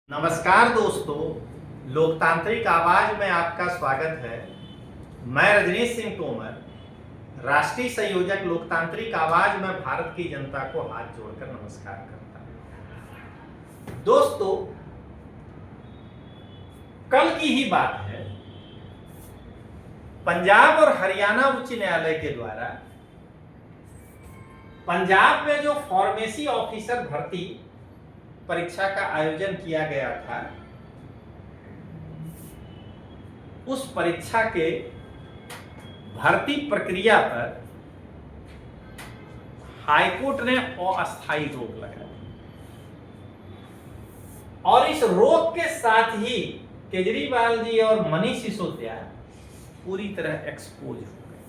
नमस्कार दोस्तों, लोकतांत्रिक आवाज में आपका स्वागत है। मैं रजनीश सिंह तोमर, राष्ट्रीय संयोजक लोकतांत्रिक आवाज में भारत की जनता को हाथ जोड़कर नमस्कार करता हूं। दोस्तों, कल की ही बात है, पंजाब और हरियाणा उच्च न्यायालय के द्वारा पंजाब में जो फार्मेसी ऑफिसर भर्ती परीक्षा का आयोजन किया गया था, उस परीक्षा के भर्ती प्रक्रिया पर हाईकोर्ट ने अस्थायी रोक लगा दी और इस रोक के साथ ही केजरीवाल जी और मनीष सिसोदिया पूरी तरह एक्सपोज हो गए,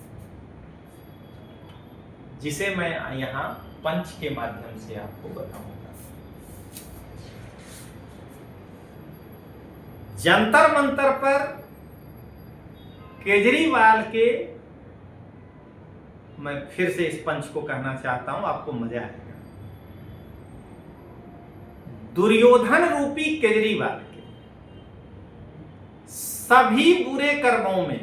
जिसे मैं यहां पंच के माध्यम से आपको बताऊंगा। जंतर मंतर पर केजरीवाल के, मैं फिर से इस पंच को कहना चाहता हूं, आपको मजा आएगा। दुर्योधन रूपी केजरीवाल के सभी बुरे कर्मों में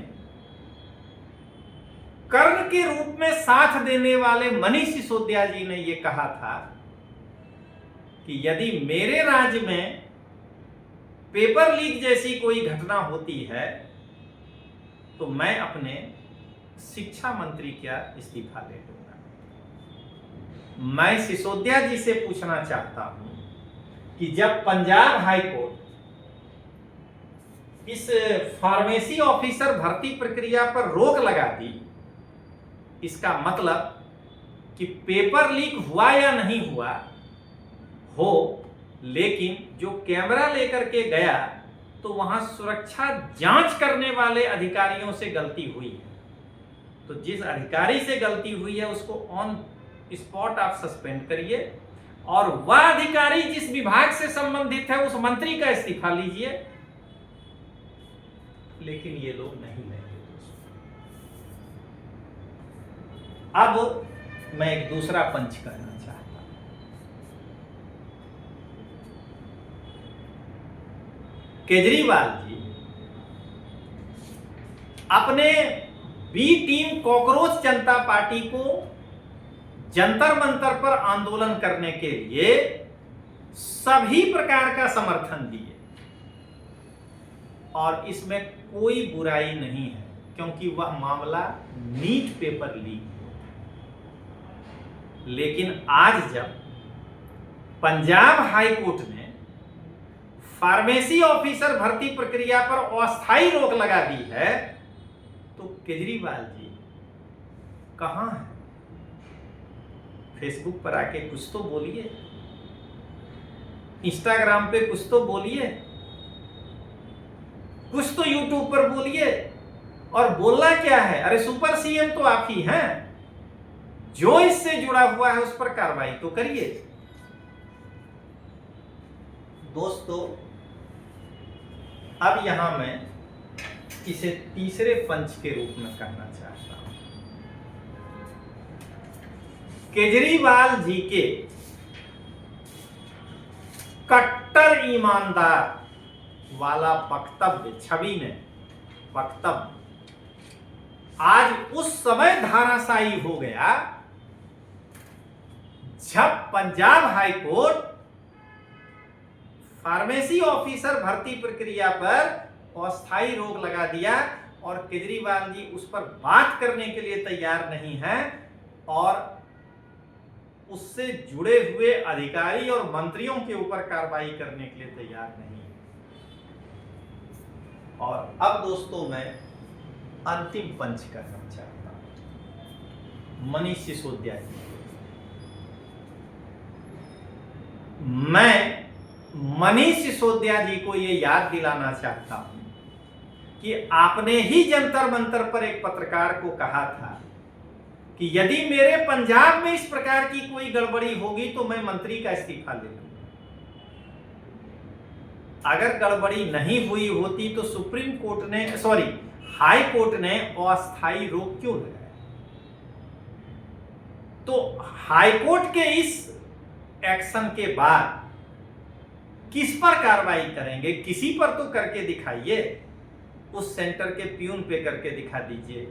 कर्ण के रूप में साथ देने वाले मनीष सिसोदिया जी ने यह कहा था कि यदि मेरे राज्य में पेपर लीक जैसी कोई घटना होती है तो मैं अपने शिक्षा मंत्री का इस्तीफा दे दूंगा। मैं सिसोदिया जी से पूछना चाहता हूं कि जब पंजाब हाई कोर्ट इस फार्मेसी ऑफिसर भर्ती प्रक्रिया पर रोक लगा दी, इसका मतलब कि पेपर लीक हुआ या नहीं हुआ हो, लेकिन जो कैमरा लेकर के गया तो वहां सुरक्षा जांच करने वाले अधिकारियों से गलती हुई है, तो जिस अधिकारी से गलती हुई है उसको ऑन स्पॉट आप सस्पेंड करिए और वह अधिकारी जिस विभाग से संबंधित है उस मंत्री का इस्तीफा लीजिए। लेकिन ये लोग नहीं लेंगे दोस्तों। अब मैं एक दूसरा पंच करना चाहता हूं। केजरीवाल जी अपने बी टीम कॉकरोच जनता पार्टी को जंतर मंतर पर आंदोलन करने के लिए सभी प्रकार का समर्थन दिए और इसमें कोई बुराई नहीं है, क्योंकि वह मामला नीट पेपर लीक हुआ। लेकिन आज जब पंजाब हाई कोर्ट ने फार्मेसी ऑफिसर भर्ती प्रक्रिया पर अस्थायी रोक लगा दी है, तो केजरीवाल जी कहां हैं? फेसबुक पर आके कुछ तो बोलिए, इंस्टाग्राम पे कुछ तो बोलिए, कुछ तो यूट्यूब पर बोलिए। और बोलना क्या है? अरे सुपर सीएम तो आप ही हैं, जो इससे जुड़ा हुआ है उस पर कार्रवाई तो करिए। दोस्तों, अब यहां मैं इसे तीसरे पंच के रूप में कहना चाहता हूं। केजरीवाल जी के कट्टर ईमानदार वाला वक्तव्य, छवि में वक्तव्य आज उस समय धाराशायी हो गया जब Punjab high court pharmacy officer भर्ती प्रक्रिया पर अस्थायी रोक लगा दिया और केजरीवाल जी उस पर बात करने के लिए तैयार नहीं हैं और उससे जुड़े हुए अधिकारी और मंत्रियों के ऊपर कार्रवाई करने के लिए तैयार नहीं है। और अब दोस्तों, मैं अंतिम पंच करना चाहता हूं मनीष सिसोदिया जी। मैं मनीष सिसोदिया जी को यह याद दिलाना चाहता हूं कि आपने ही जंतर मंतर पर एक पत्रकार को कहा था कि यदि मेरे पंजाब में इस प्रकार की कोई गड़बड़ी होगी तो मैं मंत्री का इस्तीफा ले लूंगा। अगर गड़बड़ी नहीं हुई होती तो हाई कोर्ट ने अस्थायी रोक क्यों लगाया? तो हाई कोर्ट के इस एक्शन के बाद किस पर कार्रवाई करेंगे, किसी पर तो करके दिखाइए। उस सेंटर के प्यून पे करके दिखा दीजिए,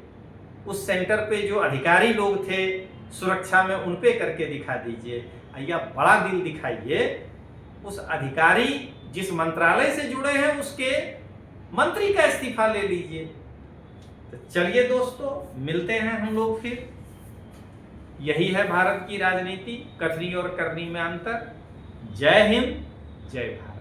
उस सेंटर पे जो अधिकारी लोग थे सुरक्षा में उन पे करके दिखा दीजिए, या बड़ा दिल दिखाइए, उस अधिकारी जिस मंत्रालय से जुड़े हैं उसके मंत्री का इस्तीफा ले लीजिए। तो चलिए दोस्तों, मिलते हैं हम लोग फिर। यही है भारत की राजनीति, कथनी और करनी में अंतर। जय हिंद, जय भारत।